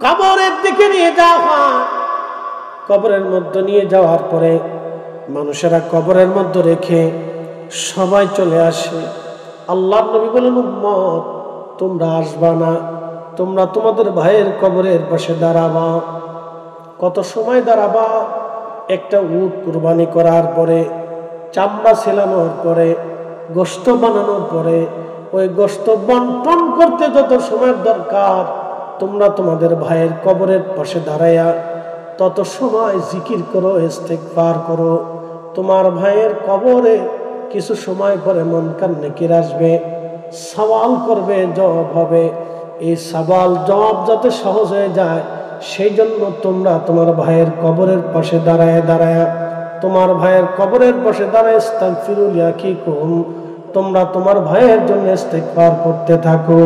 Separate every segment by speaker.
Speaker 1: কবরের দিকে নিয়ে যাওয়া হয়। কবরের মধ্যে নিয়ে যাওয়ার পরে মানুষেরা কবরের মধ্যে রেখে সবাই চলে আসে। আল্লাহর নবী বলেন, উম্মত তোমরা আসবা না, তোমরা তোমাদের ভাইয়ের কবরের পাশে দাঁড়াবা। কত সময় দাঁড়াবা? একটা উট কুরবানি করার পরে, চামড়া ছেলানোর পরে, গোশত বানানোর পরে, ওই গোশত বন্টন করতে যত সময়ের দরকার, তোমরা তোমাদের ভাইয়ের কবরের পাশে দাঁড়াইয়া তত সময় জিকির করো, ইস্তেগফার করো। তোমার ভাইয়ের কবরে কিছু সময় পরে মুনকার নাকির আসবে, সওয়াল করবে, জবাব হবে। এই সওয়াল জবাব যাতে সহজ হয়ে যায়, সেই জন্য তোমরা তোমার ভাইয়ের কবরের পাশে দাঁড়ায় দাঁড়ায়, তোমার ভাইয়ের কবরের পাশে দাঁড়ায় ইস্তাগফিরু লিআখিকুম, তোমরা তোমার ভাইয়ের জন্য ইস্তেগফার করতে থাকো।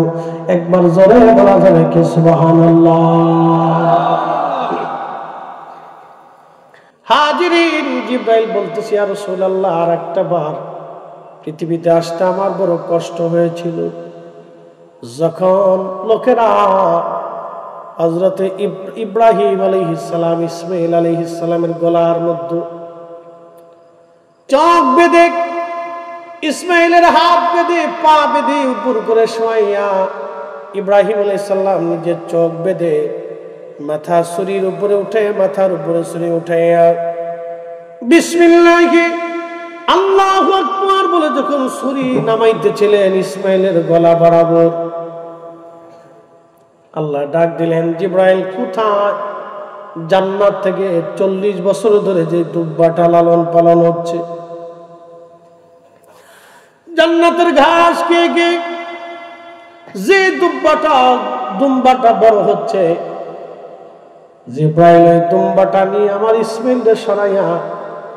Speaker 1: একবার জোরে বলা যাবে কি সুবহানাল্লাহ? হাজিরিন, জিব্রাইল বলতেছে, ইয়া রাসূলুল্লাহ, আর একটা বার পৃথিবীতে আসতে আমার বড় কষ্ট হয়েছিল। যখন লোকেরা হযরত ইব্রাহিম আলাইহিস সালাম, ইসমাঈল আলাইহিস সালামের গলার মধ্যে চোখ বেঁধে, ইসমাঈলের হাত বেঁধে, পা বেঁধে উপর করে শোয়াইয়া, ইব্রাহিম আলাইহিস সালাম নিজের চোখ বেঁধে মাথা শরীর উপরে উঠে, মাথার উপরে শরীর উঠাইয়া বিসমিল্লাহি আল্লাহু আকবার বলে যখন ছুরি নামাইতেছিলেন ইসমাঈলের গলা বরাবর, আল্লাহ ডাক দিলেন, জিব্রাইল কোথায়? জান্নাত থেকে 40 বছর ধরে যে দুব্বাটা লালন পালন হচ্ছে, জান্নাতের ঘাস খেয়ে খেয়ে যে দুম্বাটা বড় হচ্ছে, জিব্রাইল ওই দুম্বাটা নিয়ে আমার ইসমাঈলকে সরাইয়া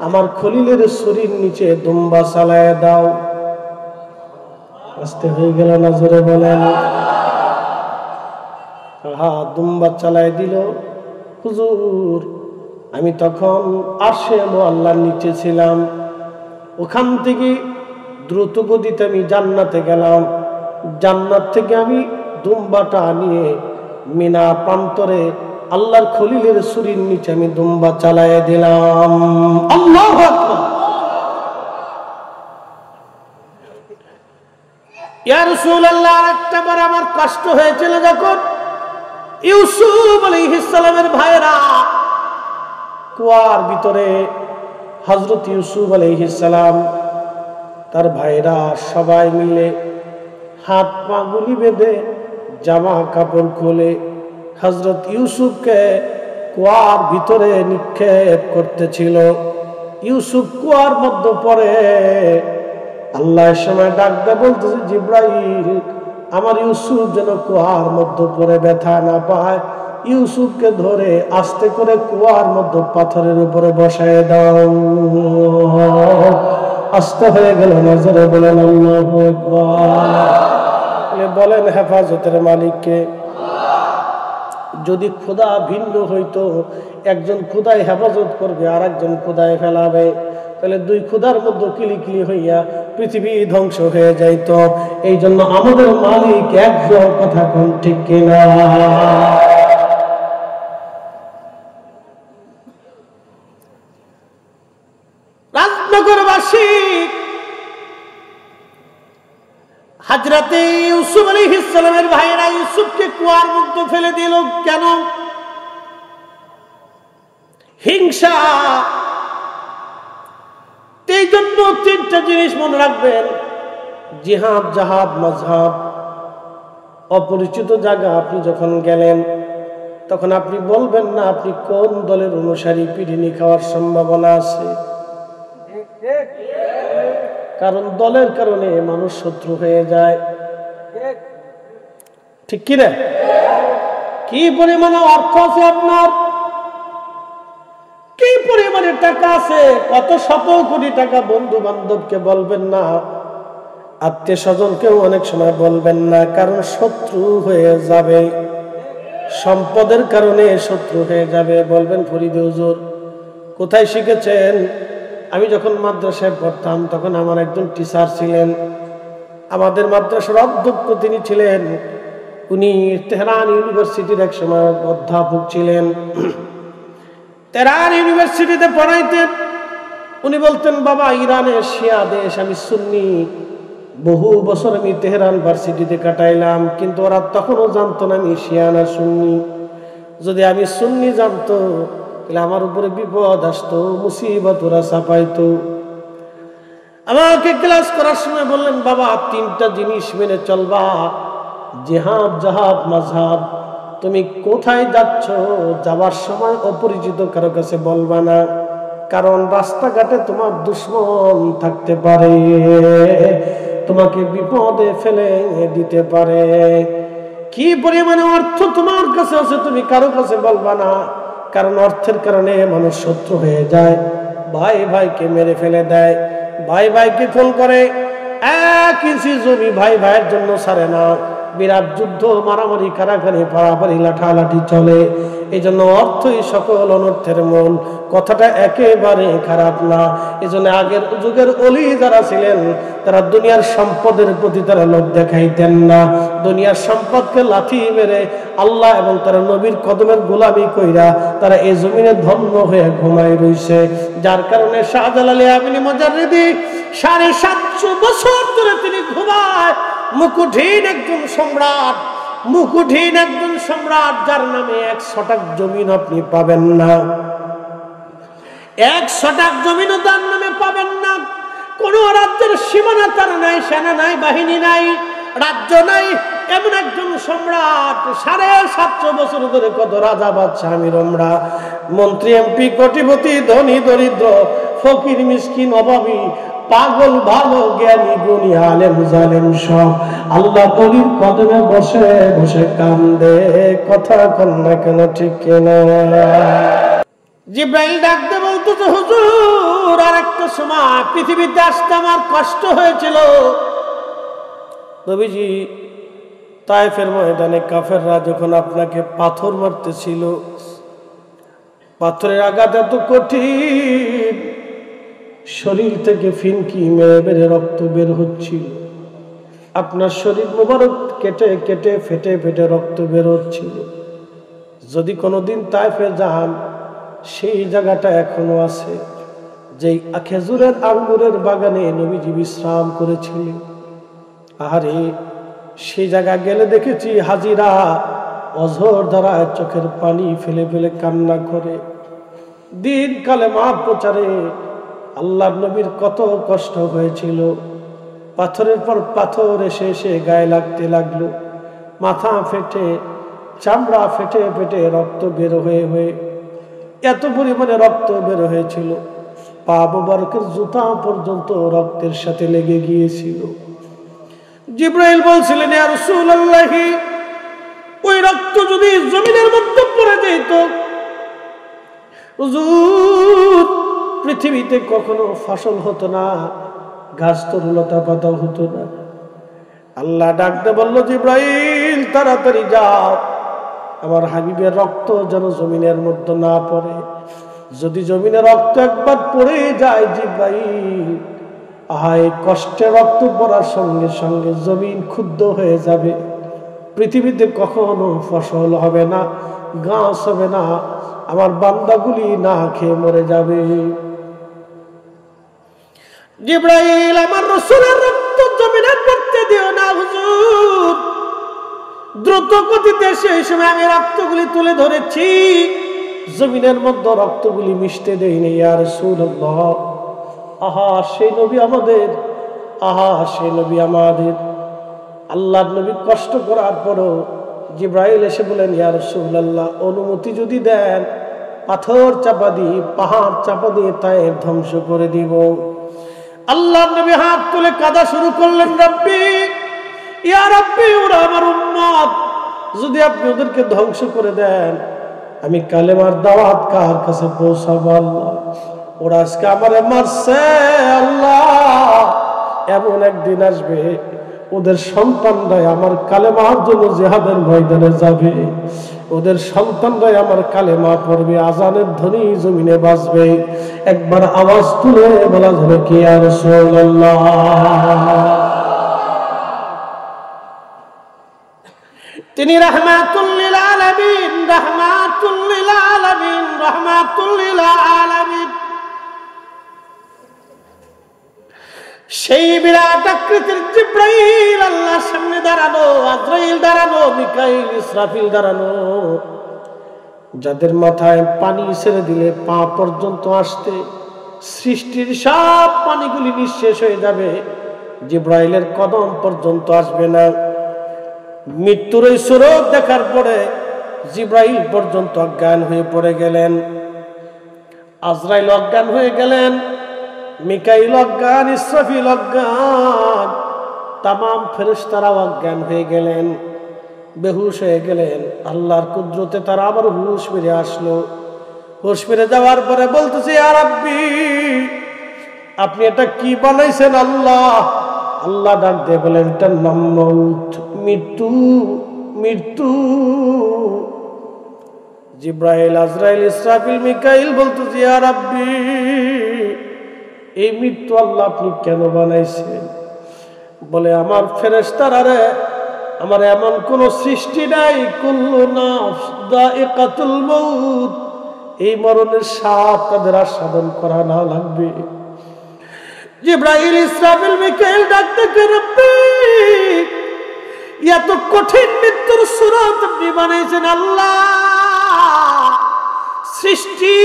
Speaker 1: আমার খলিলের শরীর নিচে দুম্বা চালায় দাও। আস্তে হয়ে গেল না? জোরে বলেন। দুম্বা চালায় দিল। হুজুর, আমি তখন আরশে আল্লাহর নিচে ছিলাম, ওখান থেকে দ্রুত গতিতে আমি জান্নাতে গেলাম। জান্নাত থেকে আমি দুম্বাটা নিয়ে মিনা প্রান্তরে আল্লাহর খলিলের শরীর নিচে আমি দুম্বা চালায় দিলাম। আল্লাহু আকবার। ইয়া রাসূলুল্লাহ, একটা বার আমার কষ্ট হয়েছিল যখন ইউসুফ আলাইহিস সালামের ভাইরা কুয়ার ভিতরে, হযরত ইউসুফ আলাইহিস সালাম তার ভাইরা সবাই মিলে হাত পা গুলি বেঁধে জামা কাপড় খুলে হযরত ইউসুফকে কুয়ার ভিতরে নিক্ষেপ করতেছিল। ইউসুফ কুয়ার মধ্যে পড়ে। আল্লাহ সময় ডাক দিয়ে বলতেছে, জিব্রাইল, আমার ইউসুফ যেন কুয়ার মধ্যে পড়ে ব্যথা না পায়, ইউসুফকে ধরে আস্তে করে কুয়ার মধ্যে পাথরের উপরে বসায় দাও। আস্তে হয়ে গেল, নজরে বলেন আল্লাহু আকবার। বলেন হেফাজতের মালিককে। যদি খোদা ভিন্ন হইতো, একজন খোদায় হেফাজত করবে আর একজন খোদায় ফেলাবে, তাহলে দুই খোদার মধ্যে কিলিকিলি হইয়া পৃথিবী ধ্বংস হয়ে যাইত। এই জন্য আমাদের মালিক একজন, কথা কোন ঠিক কিনা? রাজনগরবাসী হযরতে ইউসুফ আলাইহিস সালামের ভাইরা ইউসুফকে কুয়ার মধ্যে ফেলে দিল কেন? হিংসা। এই জন্য তিনটা জিনিস মনে রাখবেন। জিহাদ, জাহাদ, মাযহাব। অপরিচিত জায়গা আপনি যখন গেলেন, তখন আপনি বলবেন না আপনি কোন দলের অনুসারী, পিটুনি খাওয়ার সম্ভাবনা আছে। কারণ দলের কারণে মানুষ শত্রু হয়ে যায়, ঠিক কিনা? কি পরিমাণে অর্থ আছে আপনার, কি পরিমাণে টাকা আছে, কত শত কোটি টাকা, বন্ধু বান্ধবকে বলবেন না, আত্মীয় স্বজনকেও অনেক সময় বলবেন না, কারণ শত্রু হয়ে যাবে। সম্পদের কারণে শত্রু হয়ে যাবে। বলবেন, ফরিদ হুজুর কোথায় শিখেছেন? আমি যখন মাদ্রাসায় পড়তাম তখন আমার একজন টিচার ছিলেন, আমাদের মাদ্রাসার অধ্যক্ষ তিনি ছিলেন। উনি তেহরান ইউনিভার্সিটির এক সময় অধ্যাপক ছিলেন। তেহরান ইউনিভার্সিটিতে পড়াইতেন। উনি বলতেন, বাবা ইরানের শিয়া দেশ, আমি সুন্নি, বহু বছর আমি তেহরান ভার্সিটিতে কাটাইলাম, কিন্তু ওরা তখনও জানতো না আমি শিয়া না সুন্নি। যদি আমি সুন্নি জানতো তাহলে আমার উপরে বিপদ আসতো, মুসিবত ওরা চাপাইতো। আমাকে ক্লাস করার সময় বললেন, বাবা 3টা জিনিস মেনে চলবা, জিহাদ, জাহাদ, মাযহাব। তুমি কোথায় যাচ্ছ, যাবার সময় অপরিচিত কারো কাছে বলবা না, কারণ রাস্তাঘাটে তোমার দুশমন থাকতে পারে, তোমাকে বিপদে ফেলে দিতে পারে। কি পরিমাণে অর্থ তোমার কাছে আছে তুমি কারো কাছে বলবা না, কারণ অর্থের কারণে মানুষ শত্রু হয়ে যায়, ভাই ভাইকে মেরে ফেলে দেয়, ভাই ভাইকে খুন করে, 1 ইঞ্চি জমি ভাই ভাইয়ের জন্য ছাড়ে না, বিরাট যুদ্ধ, মারামারি, কারাকারি, পাড়াপাড়ি, লাঠালাঠি চলে। এই জন্য অর্থই সকল অনর্থের মূল। কথাটা একেবারে খারাপ না। এই জন্য আগের যুগের অলি যারা ছিলেন তারা দুনিয়ার সম্পদের প্রতি তারা লোভ দেখাইতেন না। দুনিয়ার সম্পদকে লাথি মেরে আল্লাহ এবং তার নবীর কদমের গোলামি কইরা তারা এই জমিনে ধন্য হয়ে ঘুমায় রইছে। যার কারণে শাহজালাল আমিনী মুজাররিদি 750 বছর ধরে তিনি ঘুমায়। মুকুটহীন একজন সম্রাট, মুকুটহীন একজন সম্রাট, যার নামে 1 শতক জমিন আপনি পাবেন না, 1 শতক জমিনও তার নামে পাবেন না। কোন রাজ্যের সীমানা তার নাই, সেনা নাই, বাহিনী নাই, রাজ্য নাই, এমন একজন সম্রাট। 750 বছর ধরে কত রাজা, বাদশাহ, আমির-ওমরা, মন্ত্রী, এমপি, কোটিপতি, ধনী, দরিদ্র, ফকির, মিসকিন, অভাবী, পাগল, ভালো, জ্ঞানী, গুণী, আলেম, জালেম সব আল্লাহ নবীর কদমে বসে বসে কান্দে। কথা কন না কেন, ঠিক কিনা? জিবরাইল ডাকতে বলতেছে, হুজুর আরেকটা সময় পৃথিবীতে আসতে আমার কষ্ট হয়েছিল। নবীজি তায়েফের ময়দানে কাফেররা যখন আপনাকে পাথর মারতেছিল, পাথরের আঘাত এত কঠিন, শরীর থেকে ফিনকি মেরে মেরে রক্ত বের হচ্ছিল। আপনার শরীর মোবারক কেটে কেটে ফেটে ফেটে রক্ত বের হচ্ছিল। যদি কোনোদিন তায়েফে যান, সেই জায়গাটা এখনো আছে, যেই খেজুরের আঙ্গুরের বাগানে নবীজি বিশ্রাম করেছিলেন। আরে সেই জায়গা গেলে দেখেছি হাজিরা অঝর দ্বারা চোখের পানি ফেলে ফেলে কান্না করে। দিন কালেমা প্রচারে আল্লাহর নবীর কত কষ্ট হয়েছিল। পাথরের পর পাথর এসে এসে গায়ে লাগতে লাগলো, মাথা ফেটে, চামড়া ফেটে ফেটে রক্ত বের হয়ে হয়ে এত পরিমাণে রক্ত বের হয়েছিল, পা মোবারকের জুতা পর্যন্ত রক্তের সাথে লেগে গিয়েছিল। জিবরাইল বলছিলেন, ইয়া রাসূলুল্লাহ, ওই রক্ত যদি জমিনের মধ্যে পড়ে যেত, হুজুর পৃথিবীতে কখনো ফসল হতো না, গাছ তরুলতা পাতা হতো না। আল্লাহ ডাকতে বলল, জিবরাইল তাড়াতাড়ি যাও, আমার হাবিবের রক্ত যেন জমিনের মধ্যে না পড়ে। যদি জমিনে রক্ত একবার পড়ে যায় জিবরাইল, আহায় কষ্টে রক্ত পড়ার সঙ্গে সঙ্গে জমিন ক্ষুব্ধ হয়ে যাবে, পৃথিবীতে কখনো ফসল হবে না, গাছ হবে না, আমার বান্দাগুলি না খেয়ে মরে যাবে। জিবরাইল, আমার রাসূলের রক্ত জমিনে পড়তে দিও না হুজুর। দ্রুত গতিতে সেই সময় আমি রক্তগুলি তুলে ধরেছি, জমিনের মধ্যে রক্তগুলি মিশতে দেইনি। ইয়া রাসূলুল্লাহ, আহা সেই নবী আমাদের, আহা সেই নবী আমাদের। আল্লাহর নবী কষ্ট করার পরও জিবরাইল এসে বলেন, ইয়া রাসূলুল্লাহ, অনুমতি যদি দেন পাথর চাপা দিয়ে, পাহাড় চাপা দিয়ে তায়েফ ধ্বংস করে দিব। আল্লাহর নবী হাত তুলে কাঁদা শুরু করলেন, রব্বি, ইয়া রব্বি, ওরা আমার উম্মত, যদি আপনি ওদেরকে ধ্বংস করে দেন, আমি কালেমার দাওয়াত কার কাছে পৌঁছাবো? আল্লাহ, ওরা আজকে আমারে মারছে, আল্লাহ এমন একদিন আসবে ওদের সন্তানরাই আমার কালেমার জন্য জিহাদের ময়দানে যাবে, ওদের সন্তানরাই আমার কালেমা পড়বে, আজানের ধ্বনি জমিনে বাজবে। একবার আওয়াজ তুলে বলা যাবে কি ইয়া রাসূলুল্লাহ। তিনি রাহমাতুল লিল আলামিন, রাহমাতুল লিল আলামিন, রাহমাতুল লিল আলামিন। সেই বিরাট আকৃতির জিবরাইল আল্লাহর সামনে দাঁড়ানো, আজরাইল দাঁড়ানো, মিকাইল ইসরাফিল দাঁড়ানো, যাদের মাথায় পানি ছেড়ে দিলে পা পর্যন্ত আসতে সৃষ্টির সব পানিগুলি নিঃশেষ হয়ে যাবে, জিবরাইলের কদম পর্যন্ত আসবে না। মৃত্যুর এই স্বরূপ দেখার পরে জিবরাইল পর্যন্ত অজ্ঞান হয়ে পড়ে গেলেন, আজরাইল অজ্ঞান হয়ে গেলেন, মিকাইল অজ্ঞান, ইসরাফিল অজ্ঞান, তামাম ফেরেশতারা অজ্ঞান হয়ে গেলেন, বেহুশ হয়ে গেলেন। আল্লাহর কুদরতে তারা আবার হুশ ফিরে আসলো। হুশ ফিরে যাওয়ার পরে বলতেছে, ইয়া রাব্বি, আপনি এটা কি বানাইছেন আল্লাহ? আল্লাহ ডাক দিয়ে বলেন, এটার নাম মউত, মৃত্যু, মৃত্যু। জিবরাইল, আজরাইল, ইসরাফিল, মিকাইল বলতেছে, ইয়া রাব্বি, এই মৃত্যু আল্লাহ আপনি কেন বানাইছেন? বলে, আমার ফেরেশতারা রে, আমার এমন কোন সৃষ্টি নাই, কুল্লু নাফস যায়িকাতুল মউত, এই মরণের স্বাদ তাদের আস্বাদন করা না লাগবে। জিবরাইল, ইসরাফিল, মিকাইল ডাকতে কে, রব্বি, এত কঠিন মৃত্যুর সুরত আপনি বানাইছেন আল্লাহ। সৃষ্টি,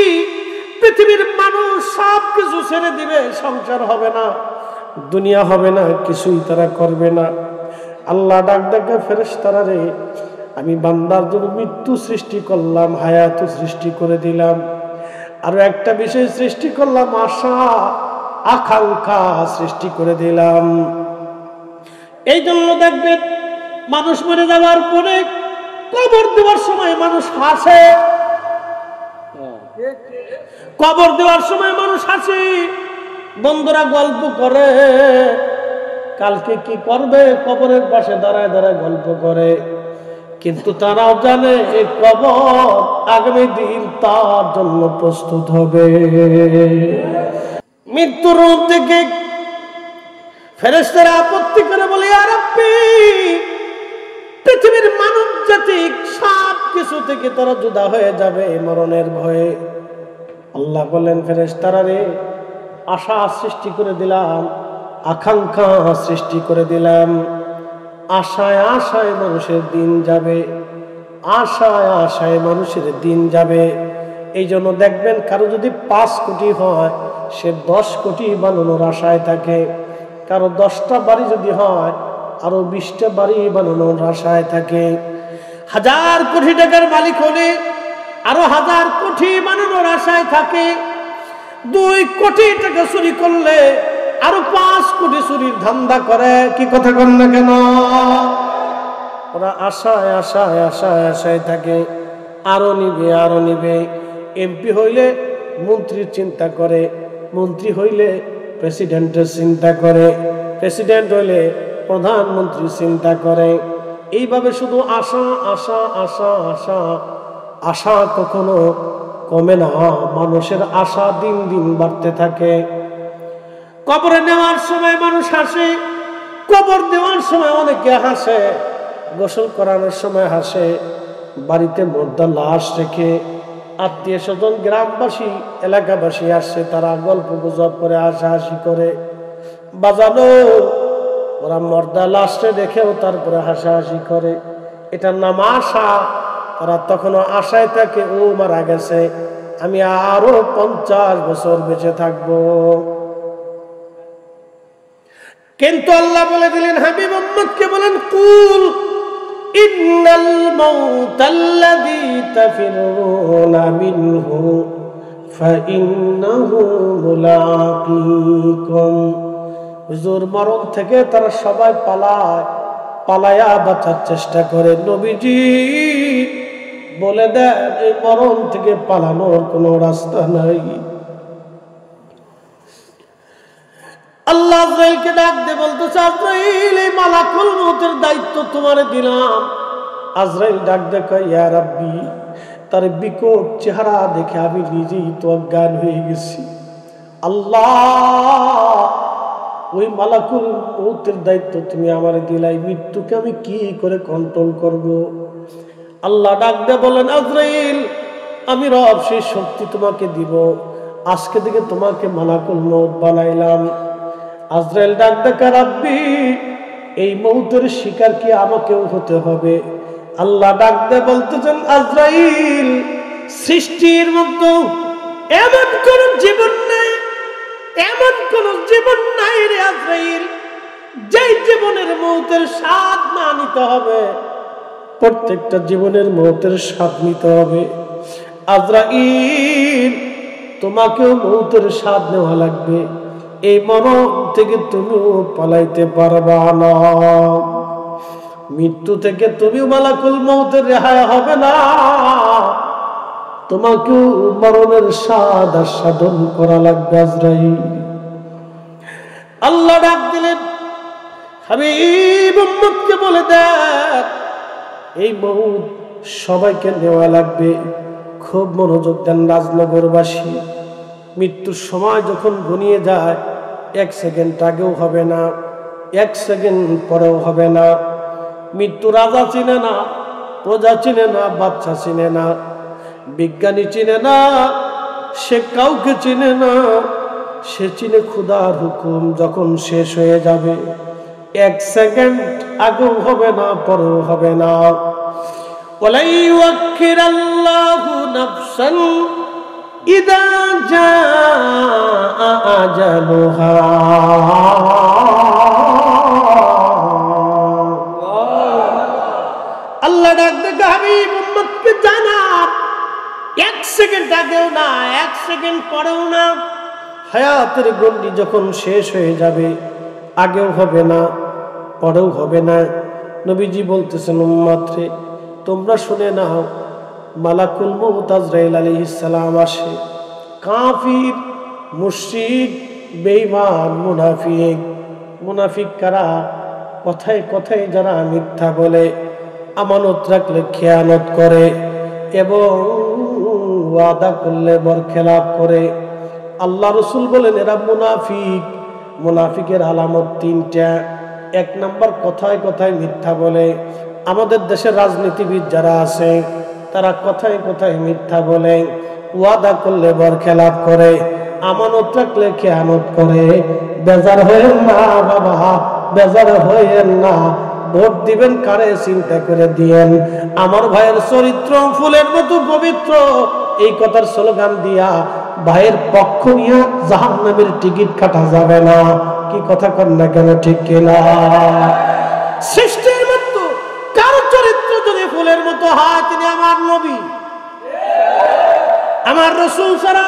Speaker 1: পৃথিবীর মানুষ সব কিছু ছেড়ে দিবে, সংসার হবে না, দুনিয়া হবে না, কিছুই তারা করবে না। আল্লাহ ডাক ডাকে, ফেরেশতারা রে, আমি বান্দার জন্য মৃত্যু সৃষ্টি করলাম, হায়াত সৃষ্টি করে দিলাম, আরো একটা বিষয় সৃষ্টি করলাম, আশা আকাঙ্ক্ষা সৃষ্টি করে দিলাম। এই জন্য দেখবেন মানুষ মরে যাওয়ার পরে কবর দেওয়ার সময় মানুষ হাসে, কবর দেওয়ার সময় মানুষ হাসে, বন্ধুরা গল্প করে, কালকে কি করবে, কবরের পাশে দাঁড়ায় দাঁড়ায় গল্প করে। কিন্তু তারাও জানে এই কবর আগামী দিন তার জন্য প্রস্তুত হবে। মৃত্যুর রূপ থেকে ফেরেশতারা আপত্তি করে বলে, ইয়া রাব্বি, পৃথিবীর মানব জাতি সব কিছু থেকে তারা জুদা হয়ে যাবে মরণের ভয়ে। আল্লাহ বলেন, ফেরেশতারা রে, আশা সৃষ্টি করে দিলাম, আকাঙ্ক্ষা সৃষ্টি করে দিলাম। আশায় আশায় মানুষের দিন যাবে, আশায় আশায় মানুষের দিন যাবে। এই জন্য দেখবেন কারো যদি 5 কোটি হয়, সে 10 কোটি বানানোর আশায় থাকে। কারো 10টা বাড়ি যদি হয়, আরো 20টা বাড়ি বানানোর আশায় থাকে। 1000 কোটি টাকার মালিক হলে আরো 1000 কোটি বানানোর আশায় থাকে। 2 কোটি টাকা চুরি করলে আরো 5 কোটি চুরির ধান্দা করে। কি কথা কন না কেন? ওরা আশায় আশায় আশায় আশায় থাকে, আরো নিবে আরো নিবে। এমপি হইলে মন্ত্রীর চিন্তা করে, মন্ত্রী হইলে প্রেসিডেন্টের চিন্তা করে, প্রেসিডেন্ট হইলে প্রধানমন্ত্রীর চিন্তা করে। এইভাবে শুধু আশা আশা আশা আশা, আশা কখনো কমে না, মানুষের আশা দিন দিন বাড়তে থাকে। কবরে নেওয়ার সময় মানুষ হাসে, কবর দেওয়ার সময় অনেকে হাসে, গোসল করানোর সময় হাসে, বাড়িতে মুর্দা লাশ রেখে আত্মীয় স্বজন, গ্রামবাসী, এলাকাবাসী আসছে, তারা গল্প গুজব করে হাসাহাসি করে। বাজানো, ওরা মুর্দা লাশে দেখেও তারপরে হাসাহাসি করে। এটার নাম আশা। তারা তখনও আশায় থাকে, ও মারা গেছে, আমি আরো 50 বছর বেঁচে থাকবো। কিন্তু আল্লাহ বলে দিলেন, হাবিব উম্মতকে বলেন, কুল ইন্নাল মাউতাল্লাযী তাফিরুনা মিনহু ফাইন্নাহু মুলাকীকুম। হুজুর, মরণ থেকে তারা সবাই পালায়, পালায়া বাঁচার চেষ্টা করে। নবীজি বলে দেন, এই মরণ থেকে পালানোর কোনো রাস্তা নাই। আল্লাহ আজরাইলকে ডাক দিয়ে বলতেছে, আজরাইল, এই মালাকুল মউতের দায়িত্ব তোমারে দিলাম। আজরাইল ডাক দিয়ে কয়, ইয়া রাব্বি, তার বিকট চেহারা দেখে আমি নিজেই তো অজ্ঞান হয়ে গেছি। আল্লাহ, ওই মালাকুল মউতের দায়িত্ব তুমি আমার দিলাই, মৃত্যুকে আমি কি করে কন্ট্রোল করব? আল্লাহ ডাক দিয়ে বলেন, আজরাইল, আমি রব সেই শক্তি তোমাকে দিব, আজকে থেকে তোমাকে মালাকুল মউত বানাইলাম। আজরাইল ডাক দিয়ে, রাব্বি, এই মউতের শিকার কি আমাকেও হতে হবে? আল্লাহ ডাক দিয়ে বলতেছেন, আজরাইল, সৃষ্টির মধ্যে এমন কোন জীবন নাই, এমন কোন জীবন নাই রে আজরাইল, যে জীবনের মউতের স্বাদ না নিতে হবে। প্রত্যেকটা জীবনের মউতের স্বাদ নিতে হবে। আজরাইল, তোমাকেও মউতের স্বাদ নেওয়া লাগবে, এই মরণ থেকে তুমিও পালাইতে পারবা না। মৃত্যু থেকে তুমিও মালাকুল মউতের রেহাই হবে না, তোমাকেও মরণের স্বাদ আস্বাদন করা লাগবে। আজরাইল, আল্লাহ ডাক দিলেন, হাবিব উম্মতকে বলে দেন, এই মউত সবাইকে নেওয়া লাগবে। খুব মনোযোগ দেন রাজনগরবাসী। মৃত্যুর সময় যখন ঘনিয়ে যায়, 1 সেকেন্ড আগেও হবে না, 1 সেকেন্ড পরেও হবে না। মৃত্যু রাজা চিনে না, প্রজা চিনে না, বাচ্চা চিনে না, বিজ্ঞানী চিনে না, সে কাউকে চিনে না। সে চিনে খোদার হুকুম যখন শেষ হয়ে যাবে, 1 সেকেন্ড আগেও হবে না, পরেও হবে না। ওয়ালা ইউআখিরাল্লাহু নাফসান ইযা জাআ আজালুহা। আল্লাহ ডাক দেয়, হাবিব উম্মতকে জানান, 1 সেকেন্ড আগেও না, 1 সেকেন্ড পরেও না। হায়াতের গন্ডি যখন শেষ হয়ে যাবে, আগেও হবে না, পরেও হবে না। নবীজি বলতেছেন, উম্মত রে, তোমরা শুনে নাও, মালাকুল মউত আজরাইল আলাইহিস সালাম আসে। কাফির, মুশরিক, বেঈমান, মুনাফিক। মুনাফিক কারা? কথায় কথায় যারা মিথ্যা বলে, আমানত রাখলে খেয়ানত করে এবং ওয়াদা করলে বরখেলাপ করে। আল্লাহ রাসূল বলেন, এরা মুনাফিক। মুনাফিকের আলামত 3টা। 1 নাম্বার, কথায় কথায় মিথ্যা বলে। আমাদের দেশের রাজনীতিবিদ যারা আছে, তারা কথায় কথায় মিথ্যা বলে, ওয়াদা করলে বরখেলাপ করে, আমানত রাখলে খেয়ানত করে। বেজার হয়েন না বাবা, বেজার হয়েন না। ভোট দিবেন কারে চিন্তা করে দিয়েন। আমার ভাইয়ের চরিত্র ফুলের মতো পবিত্র, এই কথার স্লোগান দিয়া ভাইয়ের পক্ষ নিয়ে জাহান্নামের টিকিট কাটা যাবে না। কি কথা কর না কেন, ঠিক কিনা? সৃষ্টির মতো কারো চরিত্র যদি ফুলের মতো হয়, তিনি আমার নবী, আমার রাসূল ছাড়া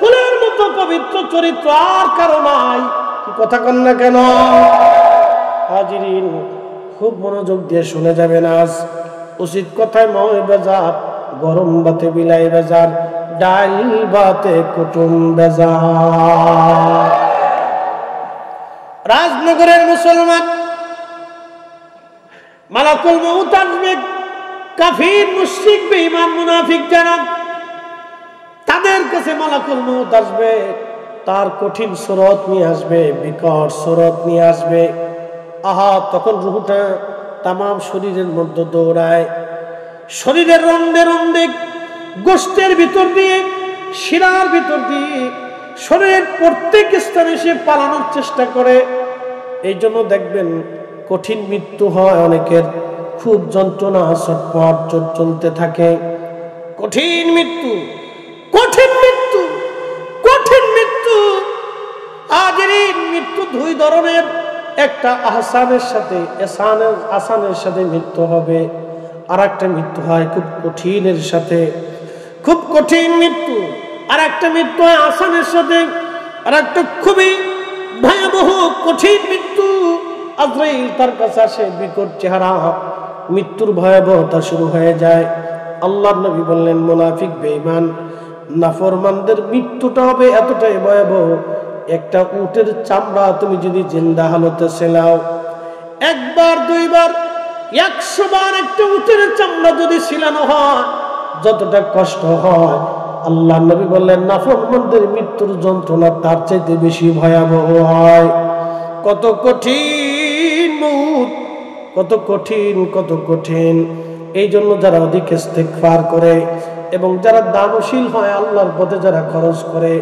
Speaker 1: ফুলের মতো পবিত্র চরিত্র আর কারো নাই। কি কথা কর না কেন? হাজিরিন, খুব মনোযোগ দিয়ে শুনে যাবেন। আজ উচিত কথায় ময় বেজার, গরম বাতে বিলাই বেজার, ডাল বাতে কুটুম বেজার। রাজনগরের মুসলমান, মালাকুল মউত আসবে। কাফির, মুশরিক, বেঈমান, মুনাফিক যারা, তাদের কাছে মালাকুল মউত আসবে। তার কঠিন সুরত নিয়ে আসবে, বিকট সুরত নিয়ে আসবে। আহা, তখন রূহটা তামাম শরীরের মধ্যে দৌড়ায়। শরীরের রন্ধে রন্ধে, গোশতের ভিতর দিয়ে, শিরার ভিতর দিয়ে, শরীরের প্রত্যেক স্থানে সে পালানোর চেষ্টা করে। এই জন্য দেখবেন কঠিন মৃত্যু হয় অনেকের, খুব যন্ত্রণা, ছটফট চলতে থাকে। কঠিন মৃত্যু, কঠিন মৃত্যু, কঠিন মৃত্যু। আজের মৃত্যু 2 ধরনের। একটা আহসানের সাথে, আসানের সাথে মৃত্যু হবে, আর একটা মৃত্যু হয় খুব কঠিনের সাথে, খুব কঠিন মৃত্যু। আর একটা মৃত্যু হয় আসানের সাথে, আর একটা খুবই ভয়াবহ কঠিন মৃত্যু। আজরাইল তার কাছে আসে, বিকট চেহারা, মৃত্যুর ভয়াবহতা শুরু হয়ে যায়। আল্লাহর নবী বললেন, মুনাফিক, বেঈমান, নাফরমানদের মৃত্যুটা হবে এতটাই ভয়াবহ, একটা উটের চামড়া তুমি যদি জিন্দা হালতে ছিলাও, 1 বার 2 বার 100 বার একটা উটের চামড়া যদি ছিলানো হয়, যতটা কষ্ট হয়, আল্লাহ নবী বললেন নাফরমানদের মৃত্যুর যন্ত্রণা তার চাইতে বেশি ভয়াবহ হয়। কত কঠিন মউত, কত কঠিন, কত কঠিন। এই জন্য যারা অধিক ইস্তিগফার করে এবং যারা দানশীল হয়, আল্লাহর পথে যারা খরচ করে,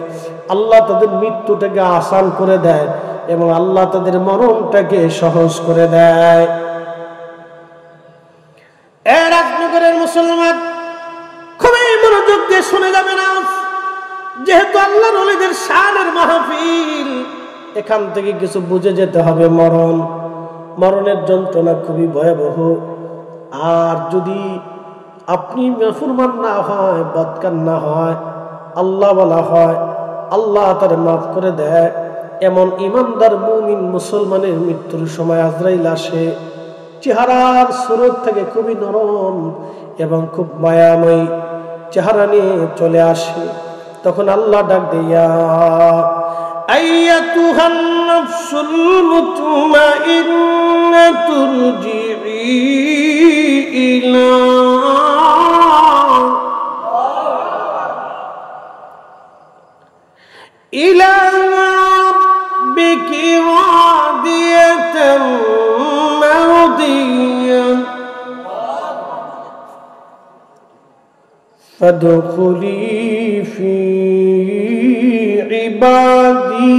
Speaker 1: আল্লাহ তাদের মৃত্যুটাকে আসান করে দেয় এবং আল্লাহ তাদের মরণটাকে সহজ করে দেয়। রাজনগরের মুসলমান খুবই মনোযোগ দিয়ে শুনে যাবে না, যেহেতু আল্লাহর ওলিদের শানের মাহফিল, এখান থেকে কিছু বুঝে যেতে হবে। মরণের যন্ত্রণা খুবই ভয়াবহ। আর যদি আপনি নাফরমান না হয়, বদকার না হয়, আল্লাহ বলা হয়, আল্লাহ তার মাফ করে দেয়। এমন ইমানদার মুমিন মুসলমানের মৃত্যুর সময় আজরাইল আসে, চেহারার সুরত থেকে খুবই নরম এবং খুব মায়াময়ী চেহারা নিয়ে চলে আসে। তখন আল্লাহ ডাক দিয়া, আইয়াতুহান নাফসুল মুতমাইন্না তুরজিই ইলা রাব্বিকি রাদিয়াতান মারদিয়া ফাদখুলি ফি ইবাদি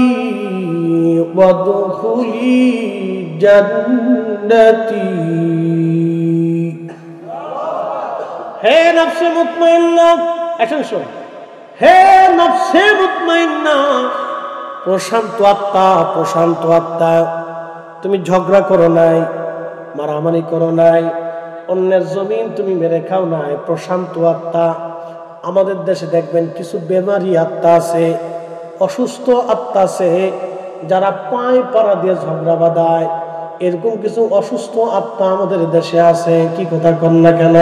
Speaker 1: ওয়াদখুলি জান্নাতি। হে নফসে মুতমাইন্না, অ্যাটেনশন, হে নফসে মুতমাইন্না, প্রশান্ত আত্মা, প্রশান্ত আত্মা, তুমি ঝগড়া করো নাই, মারামারি করো নাই, অন্যের জমিন তুমি মেরে খাও নাই, প্রশান্ত আত্মা। আমাদের দেশে দেখবেন কিছু বেমারি আত্মা আছে, অসুস্থ আত্মা আছে, যারা পায়ে পাড়া দিয়ে ঝগড়া বাঁধায়। এরকম কিছু অসুস্থ আত্মা আমাদের দেশে আছে। কি কথা কন না কেন?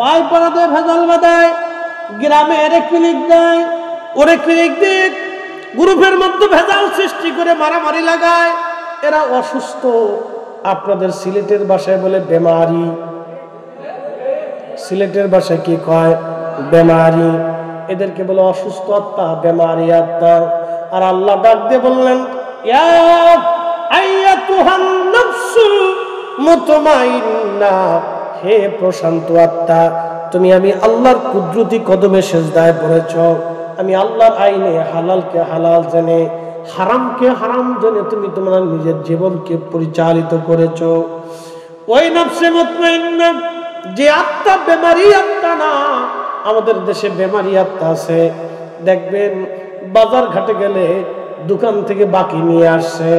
Speaker 1: পায়ে পাড়া দিয়ে ভেজাল বাঁধায়, গ্রামে এরে ক্লিক দেয়, ওরে ক্লিক দিয়ে গ্রুপের মধ্যে ভেজাল সৃষ্টি করে মারামারি লাগায়। এরা অসুস্থ। আপনাদের সিলেটের ভাষায় বলে বেমারি, সিলেটের ভাষায় কি কয়? বেমারি। এদেরকে বলে অসুস্থ আত্মা, বেমারি আত্মা। আর আল্লাহ ডাক দিয়ে বললেন, ইয়া আইয়াতুহান নাফসুল মুতমাইন্না, হে প্রশান্ত আত্মা, তুমি আমি আল্লাহর কুদরতি কদমে সেজদায় পড়েছ। আমি আল্লাহর আইনে হালালকে হালাল জেনে, হারামকে হারাম জেনে তুমি তোমার নিজের জীবনকে পরিচালিত করেছ। ওই নফসে মুতমাইন্না যে আত্মা বেমারি আত্মা না। আমাদের দেশে বেমারি আত্মা আছে, দেখবেন বাজার ঘাটে গেলে দোকান থেকে বাকি নিয়ে আসছে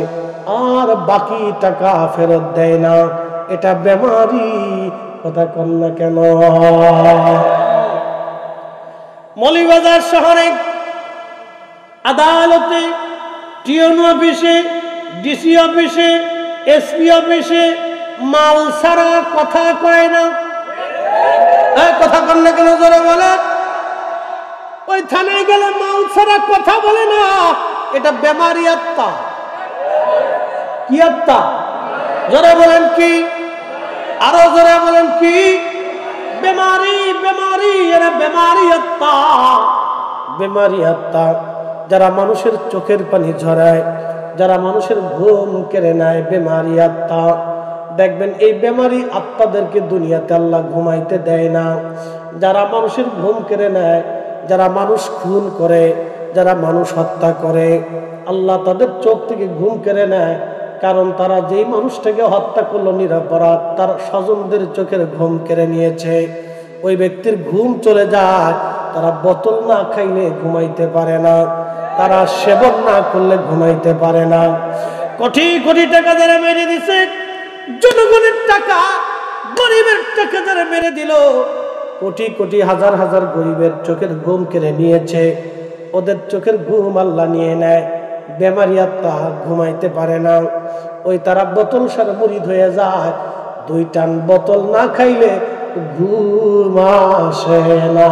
Speaker 1: আর বাকি টাকা ফেরত দেয় না। এটা বেমারি। কথা কন না কেন? মৌলভীবাজার শহরে আদালতে, টিএনও অফিসে, ডিসি অফিসে, এসপি অফিসে মাল ছাড়া কথা কয় না। কথা কন না কেন? জোরে বলে। ওই থানায় গেলে মাল ছাড়া কথা বলে না। এটা বেমারি আত্মা। কি আত্মা? জোরে বলেন কি? আরো জোরে বলেন কি? বেমারি, বেমারি। এরা বেমারি আত্মা, বেমারি আত্মা। যারা মানুষের চোখের পানি ঝরায়, যারা মানুষের ঘুম কেড়ে নেয়, বেমারি আত্মা। দেখবেন এই বেমারি আত্মাদেরকে দুনিয়াতে আল্লাহ ঘুমাইতে দেয় না। যারা মানুষের ঘুম কেড়ে নেয়, যারা মানুষ খুন করে, যারা মানুষ হত্যা করে, আল্লাহ তাদের চোখ থেকে ঘুম কেড়ে নেয়। কারণ তারা যেই মানুষটাকে হত্যা করলো নিরপরাধ, তার স্বজনদের চোখের ঘুম কেড়ে নিয়েছে। ওই ব্যক্তির ঘুম চলে যায়। তারা বোতল না খাইলে ঘুমাইতে পারে না, তারা সেবন না করলে ঘুমাইতে পারে না। কোটি কোটি টাকা যারা মেরে দিছে, জনগণের টাকা, গরিবের টাকা যারা মেরে দিল, কোটি কোটি হাজার হাজার গরিবের চোখের ঘুম কেড়ে নিয়েছে। ওদের চোখের ঘুম আল্লাহ নিয়ে নেয়। বেমারি আত্মা ঘুমাইতে পারে না। ওই তারা বোতল সার মুরিদ হয়ে যায়। 2 টান বোতল না খাইলে ঘুম আসে না।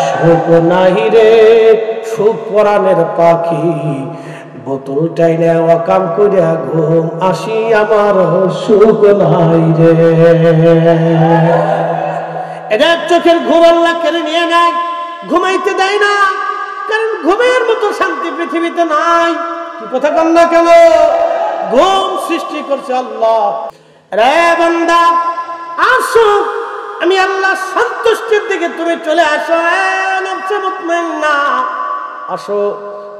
Speaker 1: সুখ নাহি রে সুখ পরাণের পাখি, বোতল টাইনে ওয়াকাম করিয়া ঘুম আসি আমার সুখ নাই রে। এদের চোখের ঘুম আল্লাহ কেড়ে নিয়ে নেয়, ঘুমাইতে দেয় না। কারণ ঘুমের মতো শান্তি পৃথিবীতে নাই। কি কথা কন না কেন? ঘুম সৃষ্টি করছে আল্লাহ। রে বান্দা আসো, আমি আল্লাহ সন্তুষ্টির দিকে তুমি চলে আসো। নফসে মুতমাইন্না আসো,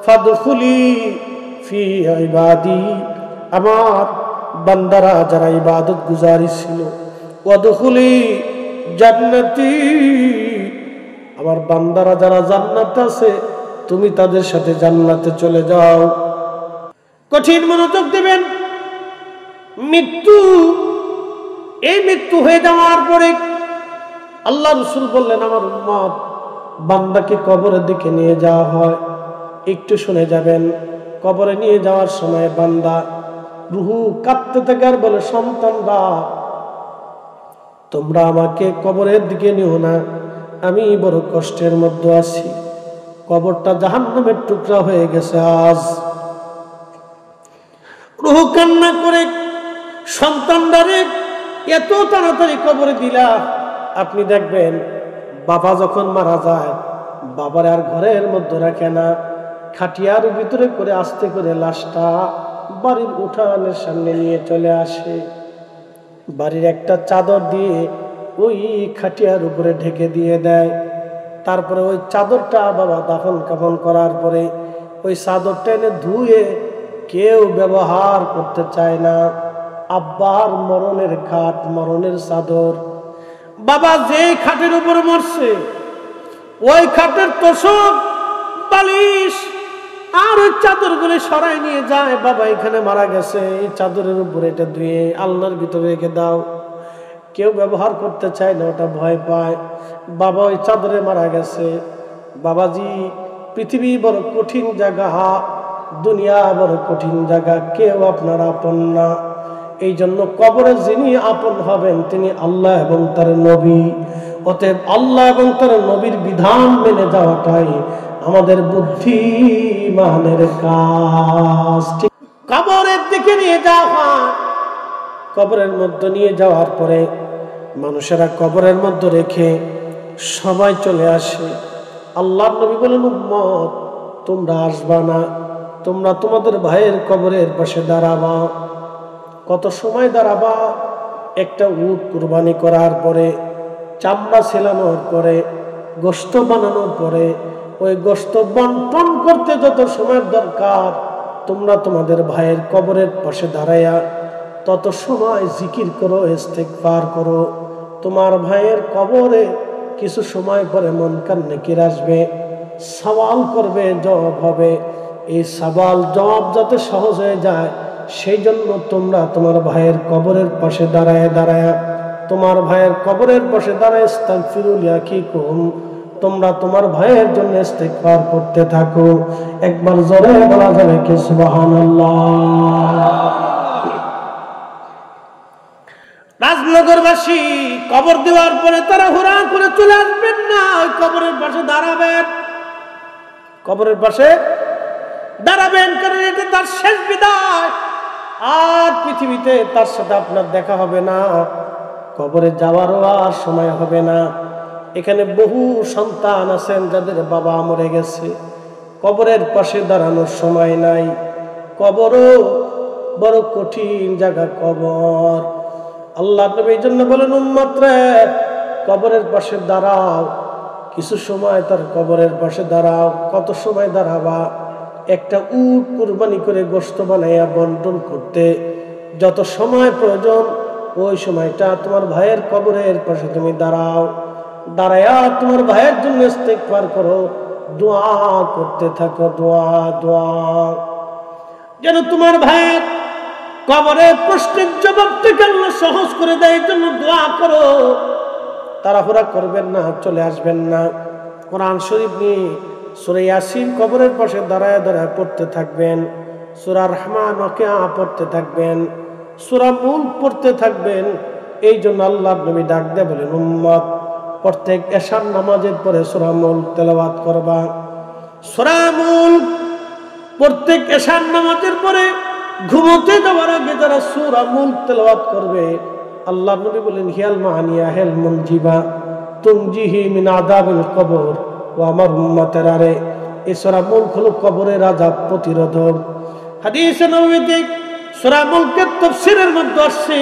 Speaker 1: ফাদখুলি ফি ইবাদি, আমার বান্দারা যারা ইবাদত গুজারি ছিল, ওয়াদখুলি জান্নাতি, আমার বান্দারা যারা জান্নাতে আছে তুমি তাদের সাথে জান্নাতে চলে যাও। কঠিন মনোযোগ দিবেন। মৃত্যু, এই মৃত্যু হয়ে যাওয়ার পরে আল্লাহ রাসূল বললেন, আমার উম্মত বান্দাকে কবরের দিকে নিয়ে যাওয়া হয়, একটু শুনে যাবেন। কবরে নিয়ে যাওয়ার সময় বান্দা রুহু কাঁপতে থাকে আর বলে, সন্তানরা তোমরা আমাকে কবরের দিকে নিও না, আমি বড় কষ্টের মধ্যে আছি, কবরটা জাহান্নামের টুকরা হয়ে গেছে। আজ রুহু কান্না করে, সন্তানরা এত তাড়াতাড়ি কবরে দিলা। আপনি দেখবেন বাবা যখন মারা যায়, বাবার আর ঘরের মধ্যে রাখে না, খাটিয়ার ভিতরে করে আস্তে করে লাশটা বাড়ির উঠানের সামনে নিয়ে চলে আসে। বাড়ির একটা চাদর দিয়ে ওই খাটিয়ার উপরে ঢেকে দিয়ে দেয়। তারপরে ওই চাদরটা বাবা দাফন কাফন করার পরে ওই চাদরটা এনে ধুয়ে কেউ ব্যবহার করতে চায় না। আব্বার মরণের খাট, মরণের চাদর, বাবা যেই খাটের উপর মরছে ওই খাটের তোষক, বালিশ আর ওই চাদর গুলো সরাই নিয়ে যায়। বাবা এখানে মারা গেছে, এই চাদরের উপরে এটা ধুয়ে আলনার ভিতরে রেখে দাও। কেউ ব্যবহার করতে চায় না, ওটা ভয় পায়। বাবা ওই চাদরে মারা গেছে। বাবাজি, পৃথিবী বড় কঠিন জায়গা, দুনিয়া বড় কঠিন জায়গা, কেউ আপনার আপন না। এই জন্য কবরে যিনি আপন হবেন তিনি আল্লাহ এবং তার নবী। অতএব আল্লাহ এবং তার নবীর বিধান মেনে যাওয়াটাই আমাদের বুদ্ধিমানের কাজ। কবরের দিকে নিয়ে যাওয়া, কবরের মধ্যে নিয়ে যাওয়ার পরে মানুষেরা কবরের মধ্যে রেখে সবাই চলে আসে। আল্লাহর নবী বলেন, উম্মত তোমরা আসবা না, তোমরা তোমাদের ভাইয়ের কবরের পাশে দাঁড়াবা। কত সময় দাঁড়াবা? একটা উট কুরবানি করার পরে, চামড়া ছেলানোর পরে, গোশত বানানোর পরে, ওই গোশত বন্টন করতে যত সময় দরকার, তোমরা তোমাদের ভাইয়ের কবরের পাশে দাঁড়াইয়া তত সময় জিকির করো, ইস্তেগফার করো। তোমার ভাইয়ের কবরে কিছু সময় পরে মুনকার নাকির আসবে, সওয়াল করবে, জবাব হবে। এই সওয়াল জবাব যাতে সহজ হয়ে যায় সেই জন্য তোমরা তোমার ভাইয়ের কবরের পাশে দাঁড়ায় দাঁড়ায়, তোমার ভাইয়ের কবরের পাশে দাঁড়ায় ইস্তাগফিরু লিআখিকুম, তোমরা তোমার ভাইয়ের জন্য ইস্তেগফার করতে থাকো। একবার জোরে বলা যাবে কি সুবহানাল্লাহ? রাজনগরবাসী কবর দেওয়ার পরে তারা হুড়া করে চলে আসবেন না, ওই কবরের পাশে দাঁড়াবেন। কবরের পাশে দাঁড়াবেন, কারণ এটা তার শেষ বিদায়। আর পৃথিবীতে তার সাথে আপনার দেখা হবে না, কবরে যাওয়ারও আর সময় হবে না। এখানে বহু সন্তান আছেন যাদের বাবা মরে গেছে, কবরের পাশে দাঁড়ানোর সময় নাই। কবরও বড় কঠিন জায়গা কবর। আল্লাহ নবী এই জন্য বলেন, উম্মত রে কবরের পাশে দাঁড়াও, কিছু সময় তার কবরের পাশে দাঁড়াও। কত সময় দাঁড়াবা? একটা উট কুরবানি করে গোশত বানাইয়া বন্টন করতে যত সময় প্রয়োজন, ওই সময়টা তোমার ভাইয়ের কবরের পাশে তুমি দাঁড়াও। দাঁড়ায়া তোমার ভাইয়ের জন্য ইস্তেগফার করো, দোয়া করতে থাকো, দোয়া দোয়া, যেন তোমার ভাইয়ের কবরের প্রশ্নের জবাব থেকে আল্লাহ সহজ করে দেয়। এই জন্য দোয়া করো, তাড়াহুড়া করবেন না, চলে আসবেন না। কোরআন শরীফ নিয়ে সূরা ইয়াসিন কবরের পাশে দাঁড়ায় দাঁড়ায় পড়তে থাকবেন, সূরা রহমান ওয়াকিয়া পড়তে থাকবেন, সূরা মুলক পড়তে থাকবেন। এই জন্য আল্লাহর নবী ডাক দিয়ে বলেন, উম্মত প্রত্যেক এশার নামাজের পরে সূরা মুলক তেলাওয়াত করবা। সূরা মুলক প্রত্যেক এশার নামাজের পরে ঘুমোতে যাওয়ার আগে যারা সূরা মুলক তেলাওয়াত করবে, আল্লাহর নবী বলেন, হিয়াল মানিয়া হেল মুনজিবা তুনজিহি মিন আযাবিল কবর। ও আমার উম্মতেরা রে, এই সূরা মুলক হলো কবরের আযাব প্রতিরোধক। হাদিসে নববীতে সূরা মুলকের তাফসীরের মধ্যে আসছে,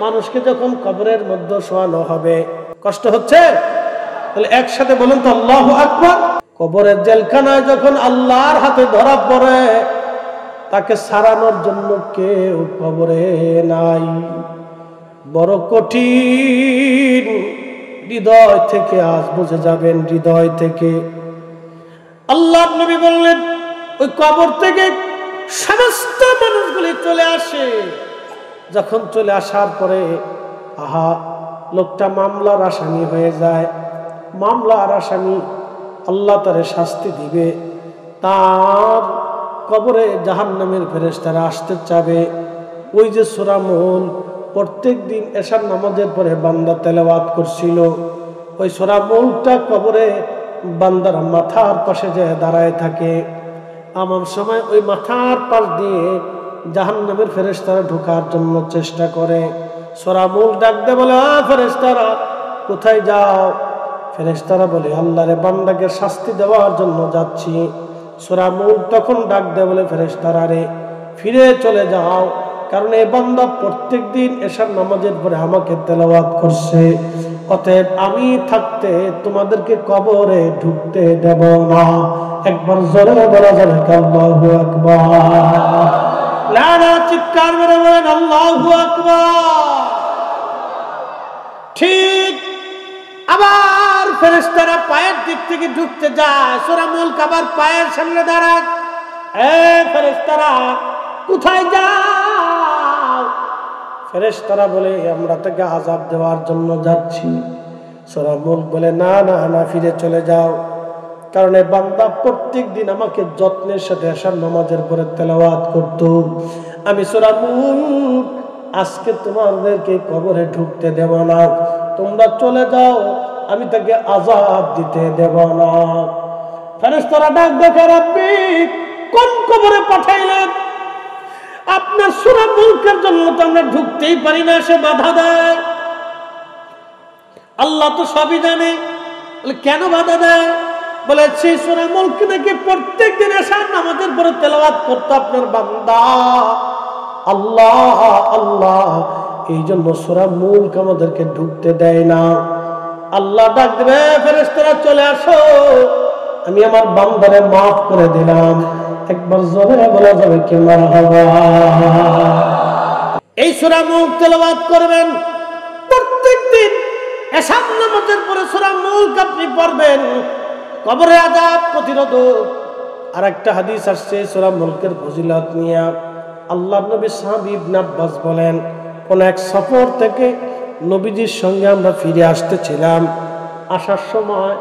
Speaker 1: মানুষকে যখন কবরের মধ্যে শোয়ানো হবে, কষ্ট হচ্ছে? তাহলে একসাথে বলুন তো আল্লাহু আকবার। কবরের জেলখানায় যখন আল্লাহর হাতে ধরা পড়ে, তাকে ছাড়ানোর জন্য কেউ কবরে নাই। বড় কঠিন, হৃদয় থেকে আজ বুঝে যাবেন, হৃদয় থেকে। আল্লাহর নবী বললেন, ওই কবর থেকে সমস্ত মানুষগুলি চলে আসে। যখন চলে আসার পরে আহা, লোকটা মামলার আসামি হয়ে যায়। মামলার আসামি, আল্লাহ তারে শাস্তি দিবে। তার কবরে জাহান্নামের ফেরেশতারা আসতে চাবে। ওই যে সূরা মুলক প্রত্যেক দিন এশার নামাজের পরে বান্দা তেলাওয়াত করছিল, ওই সূরা মুলকটা কবরে বান্দার মাথার পাশে যে দাঁড়ায় থাকে, এমন সময় ওই মাথার পাশ দিয়ে জাহান্নামের ফেরেশতারা ঢোকার জন্য চেষ্টা করে। সূরা মুলক ডাক দিয়ে বলে, ফেরেশতারা কোথায় যাও? ফেরেশতারা বলে, আল্লাহরে বান্দাকে শাস্তি দেওয়ার জন্য যাচ্ছি। সূরা মুলক তখন ডাক দিয়ে বলে, ফেরেশতারা রে, ফিরে চলে যাও, কারণ এই বান্দা প্রত্যেক দিন এশার নামাজের পরে আমাকে তেলাওয়াত করছে। অতএব আমি থাকতে তোমাদেরকে কবরে ঢুকতে দেব না। একবার জোরে বলা যাবে আল্লাহু আকবার। লানা চিৎকার মেরে বলেন আল্লাহু আকবার। ঠিক আবার ফেরেশতারা পায়ের দিক থেকে ঢুকতে যায়, সূরা মুলক আবার পায়ের সামনে দাঁড়ায়। ফেরেশতারা কোথায় যাও? ফেরেশতারা বলে, আমরা তাকে আযাব দেওয়ার জন্য যাচ্ছি। সূরা মুলক বলে, না না না, ফিরে চলে যাও, কারণ এই বান্দা প্রত্যেক দিন আমাকে যত্নের সাথে এশার নামাজের পরে তেলাওয়াত করত। আমি সূরা মুলক আজকে তোমাদেরকে কবরে ঢুকতে দেব না, তোমরা চলে যাও, আমি তাকে আযাব দিতে দেব না। ফেরেশতারা ডাক দেখে, রব্বি কোন কবরে পাঠাইলেন? আপনার সূরা মুলকের জন্য তো আমরা ঢুকতেই পারি না, সে বাধা দেয়। আল্লাহ তো সবই জানে, কেন বাধা দেয়? বলে, সেই সূরা মুলক নাকি প্রত্যেক দিন এশার নামাজের পরে তেলাওয়াত করতো আপনার বান্দা। আল্লাহ আল্লাহ, এই জন্য সূরা মুলক আমাদেরকে ঢুকতে দেয় না। আল্লাহ ডাক দেবে, ফেরেশতারা চলে আসো, আমি আমার বান্দারে মাফ করে দিলাম। একবার জোরে বলা যাবে কি মারহাবা। এই সূরা মুলক তেলাওয়াত করবেন প্রত্যেকদিন এশার নামাজের পরে সূরা মুলক আপনি পড়বেন, কবরে আযাব প্রতিরোধক। আর একটা হাদিস আসছে সূরা মুলকের ফজিলত নিয়ে। আল্লাহর নবী সাহাবী ইবনে আব্বাস বলেন, কোন এক সফর থেকে নবীজির সঙ্গে আমরা ফিরে আসতেছিলাম। আসার সময়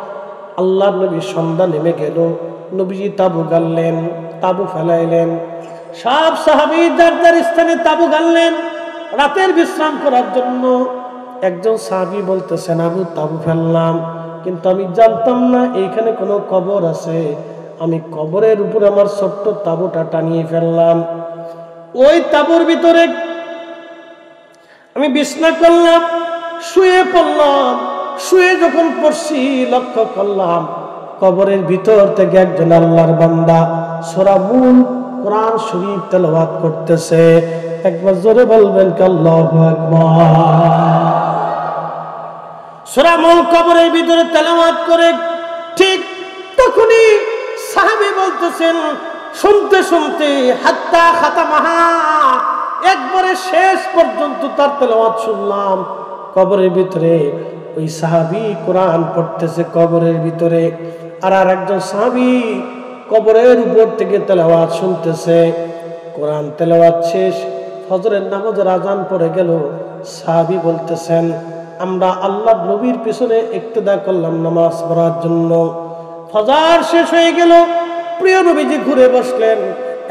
Speaker 1: আল্লাহর নবী সন্ধ্যা নেমে গেল। নবীজি তাবু গাড়লেন, তাবু ফেলাইলেন। সব সাহাবী যার যার স্থানে তাবু গাড়লেন রাতের বিশ্রাম করার জন্য। একজন সাহাবী বলতেছেন, আবু তাবু ফেললাম, কিন্তু আমি জানতাম না এইখানে কোনো কবর আছে। আমি কবরের উপর আমার ছোট্ট তাবুটা টানিয়ে ফেললাম। ওই তাবুর ভিতরে আমি বিছনা করলাম, শুয়ে পড়লাম। শুয়ে যখন পড়ছি, লক্ষ্য করলাম কবরের ভিতর থেকে একজন আল্লাহর বান্দা সূরা মুলক কোরআন শরীফ তেলাওয়াত করতেছে। একবার জোরে বলবেন আল্লাহু আকবার। সূরা মুলক কবরের ভিতরে তেলাওয়াত করে ঠিক তখনই সাহাবী বলতেছেন, শুনতে শুনতে হাত্তা খাতামাহা, একবারে শেষ পর্যন্ত তার তেলাওয়াত শুনলাম। কবরের ভিতরে ওই সাহাবী কোরআন পড়তেছে কবরের ভিতরে, আর একজন সাহাবী কবরের উপর থেকে তেলাওয়াত শুনতেছে। কোরআন তেলাওয়াত শেষ, ফজরের নামাজের আজান পড়ে গেল। সাহাবী বলতেছেন, আমরা আল্লাহর নবীর পিছনে ইক্তেদা করলাম নামাজ পড়ার জন্য। ফজর শেষ হয়ে গেল, প্রিয় নবীজি ঘুরে বসলেন।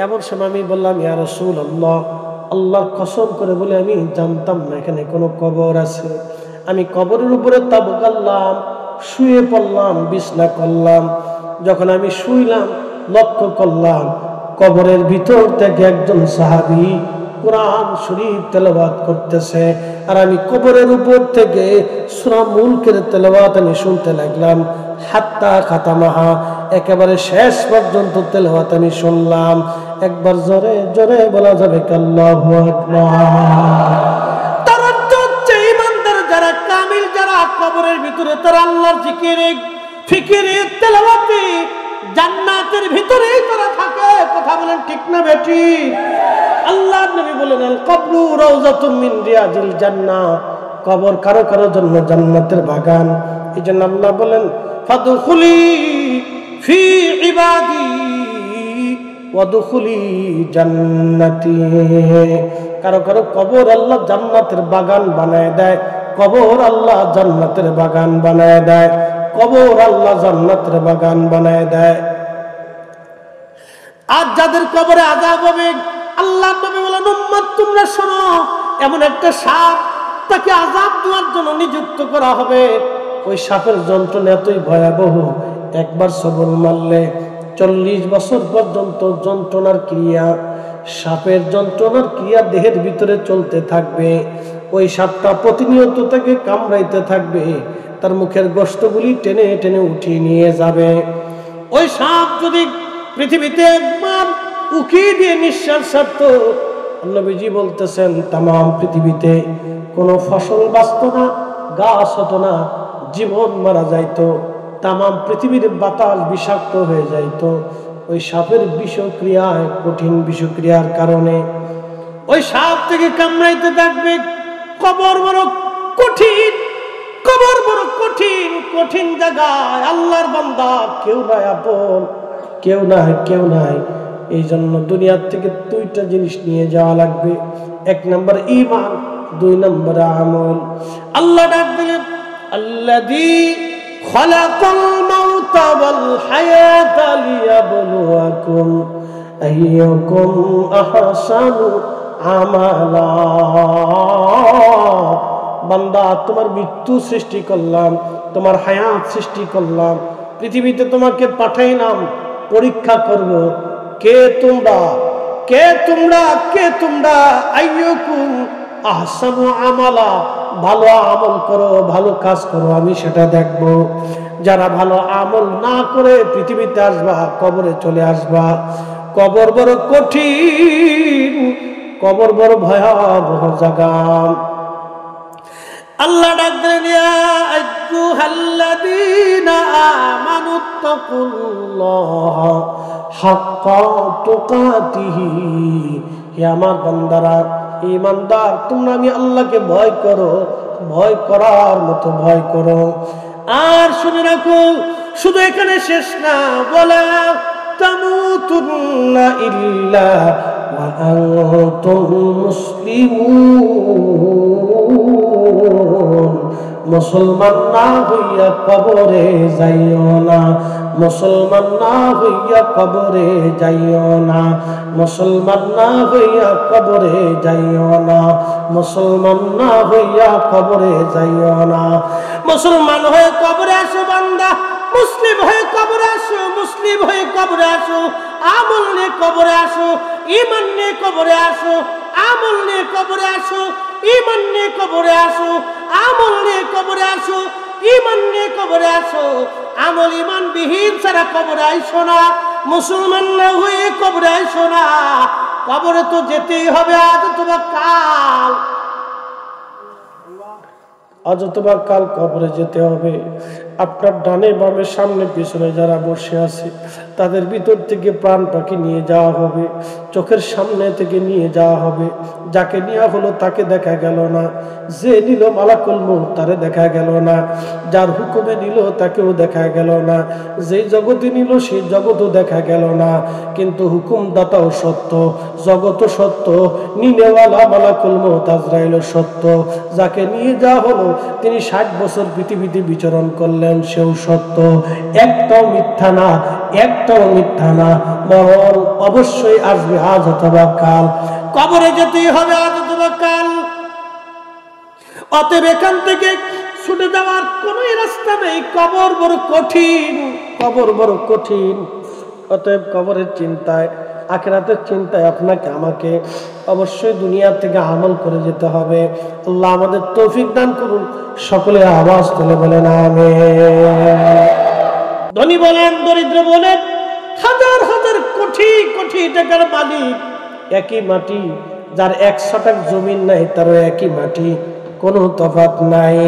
Speaker 1: এমন সময় আমি বললাম, ইয়া রাসূলুল্লাহ, আল্লাহর কসম করে বলে আমি জানতাম না এখানে কোনো কবর আছে। আমি কবরের উপরে তাবু গাড়লাম, শুয়ে পড়লাম, বিছনা করলাম। যখন আমি শুইলাম, লক্ষ্য করলাম কবরের ভিতর থেকে একজন সাহাবী কোরআন শরীফ তেলাওয়াত করতেছে, আর আমি কবরের উপর থেকে সূরা মুলকের তেলাওয়াত আমি শুনতে লাগলাম। হাত্তা খাতামাহা, একেবারে শেষ পর্যন্ত তেলাওয়াত আমি শুনলাম। একবার জোরে জোরে বলা যাবে আল্লাহু আকবার। তার অর্থ হচ্ছে ঈমানদার যারা, কামিল যারা, কবরের ভিতরে তারা আল্লাহর জিকিরে, ফিকিরে, তেলাওয়াতে, জান্নাতের ভিতরেই তারা থাকে। কথা বলেন ঠিক না বেটি? আল্লাহর নবী বলেন আল কবরু রাউযাতুম মিন রিয়াজিল জান্নাহ, কবর কারো কারো জন্য জান্নাতের বাগান। এইজন্য আল্লাহ বলেন ফাদখুলি ফি ইবাদি ওয়াদখুলি জান্নাতি। কারো কারো কবর আল্লাহ জান্নাতের বাগান বানায় দেয়, কবর আল্লাহ জান্নাতের বাগান বানায় দেয়, কবর আল্লাহ জান্নাতের বাগান বানায় দেয়। আর যাদের কবরে আযাব হবে, আল্লাহর নবী বলেন উম্মত তোমরা শোনো, এমন একটা সাপ তাকে আযাব দেওয়ার জন্য নিযুক্ত করা হবে। ওই সাপের যন্ত্রণা এতই ভয়াবহ, একবার সবল মারলে 40 বছর পর্যন্ত যন্ত্রণার ক্রিয়া, সাপের যন্ত্রণার ক্রিয়া দেহের ভিতরে চলতে থাকবে। ওই সাপটা প্রতিনিয়ত তাকে কামড়াইতে থাকবে, তার মুখের গোশতগুলি টেনে টেনে উঠিয়ে নিয়ে যাবে। ওই সাপ যদি পৃথিবীতে একবার উকি দিয়ে নিঃশ্বাস ছাড়তো, নবীজি বলতেছেন তামাম পৃথিবীতে কোনো ফসল বাঁচত না, গাছ হতো না, জীবন মারা যাইতো, তামাম পৃথিবীর বাতাস বিষাক্ত হয়ে যাইতো। ওই সাপের বিষক্রিয়ায়, কঠিন বিষক্রিয়ার কারণে ওই সাপ থেকে কামড়াইতে থাকবে। কবর বড় কঠিন, কবর বড় কঠিন, কঠিন জায়গায়। আল্লাহর বান্দা কেউ নাই আপন, কেউ নাই, কেউ নাই। এই জন্য দুনিয়ার থেকে 2টা জিনিস নিয়ে যাওয়া লাগবে। 1 নম্বর ঈমান, 2 নম্বর আমল। আল্লাহ ডাক দিলেন আল্লাযী খালাকাল মাউতা ওয়াল হায়াতা লিয়াবলুয়াকুম আইয়ুকুম আহসানু আমালা। বান্দা তোমার মৃত্যু সৃষ্টি করলাম, তোমার হায়াত সৃষ্টি করলাম, পৃথিবীতে তোমাকে পাঠাইলাম পরীক্ষা করব কে তোমরা, কে তোমরা, কে তোমরা। আইয়ুকুম আহসানু আমালা, ভালো আমল করো, ভালো কাজ করো, আমি সেটা দেখব। যারা ভালো আমল না করে পৃথিবীতে আসবা, কবরে চলে আসবা। কবর বড় কঠিন, কবর বড় ভয়াবহ জায়গা। আল্লাহ ডাক দেন ইয়া আইয়ুহাল্লাযীনা আমানুত্তাকুল্লাহা হাক্কা তুকাতিহি। হে আমার বান্দারা, ঈমানদার, তোমরা আমি আল্লাহকে ভয় করো, ভয় করার মতো ভয় করো। আর শুনে রাখো, শুধু এখানে শেষ না, বলা তামুতুন্না ইল্লা ওয়া আনতুম মুসলিমুন। মুসলমান না হইয়া কবরে যাইও না, মুসলমান না হইয়া কবরে যাইও না, মুসলমান না হইয়া কবরে যাইও না, মুসলমান না হইয়া কবরে যাইও না। মুসলমান হয়ে কবরে আসো বান্দা, মুসলিম হয়ে কবরে আসো, মুসলিম হয়ে কবরে আসো, আমল নিয়ে কবরে আসো, ঈমান নিয়ে কবরে আসো, আমল নিয়ে কবরে আসো, ঈমান নিয়ে কবরে আসো, আমল নিয়ে কবরে আসো, ঈমান নিয়ে কবরে আসো। আমল ঈমান বিহীন ছাড়া কবরে আইসো না, মুসলমান না হয়ে কবরে আইসো না। কবরে তো যেতেই হবে, আজ অথবা কাল, আজ অথবা কাল কবরে যেতে হবে। আপনার ডানে বামে সামনে পিছনে যারা বসে আছে, তাদের ভিতর থেকে প্রাণ পাখি নিয়ে যাওয়া হবে, চোখের সামনে থেকে নিয়ে যাওয়া হবে। যাকে নেওয়া হলো তাকে দেখা গেল না, যে নিল মালাকুল মউত তারে দেখা গেল না, যার হুকুমে নিল তাকেও দেখা গেল না, যেই জগতে নিল সেই জগতও দেখা গেল না। কিন্তু হুকুমদাতাও সত্য, জগৎও সত্য, নিনেওয়ালা মালাকুল মউত আজরাইলও সত্য। যাকে নিয়ে যাওয়া হলো তিনি 60 বছর পৃথিবীতে বিচরণ করলেন, সেও সত্য। একটাও মিথ্যা না, একটাও মিথ্যা না। মরণ অবশ্যই আসবে, আজ অথবা কাল। কবরে যেতেই হবে, আজ অথবা কাল। অতএব এখান থেকে ছুটে যাওয়ার কোনো রাস্তা নেই। কবর বড় কঠিন, কবর বড় কঠিন। অতএব কবরের চিন্তায়, আখিরাতের চিন্তায় আপনাকে আমাকে অবশ্যই দুনিয়া থেকে আমল করে যেতে হবে। আল্লাহ আমাদের তৌফিক দান করুন। সকলে আওয়াজ তুলে বলেন আমিন। ধনী বলেন, দরিদ্র বলেন, হাজার হাজার কোটি কোটি টাকার মালিক, একই মাটি। যার 1 শতাংশ জমিন নাই তারও একই মাটি, কোনো তফাৎ নাই।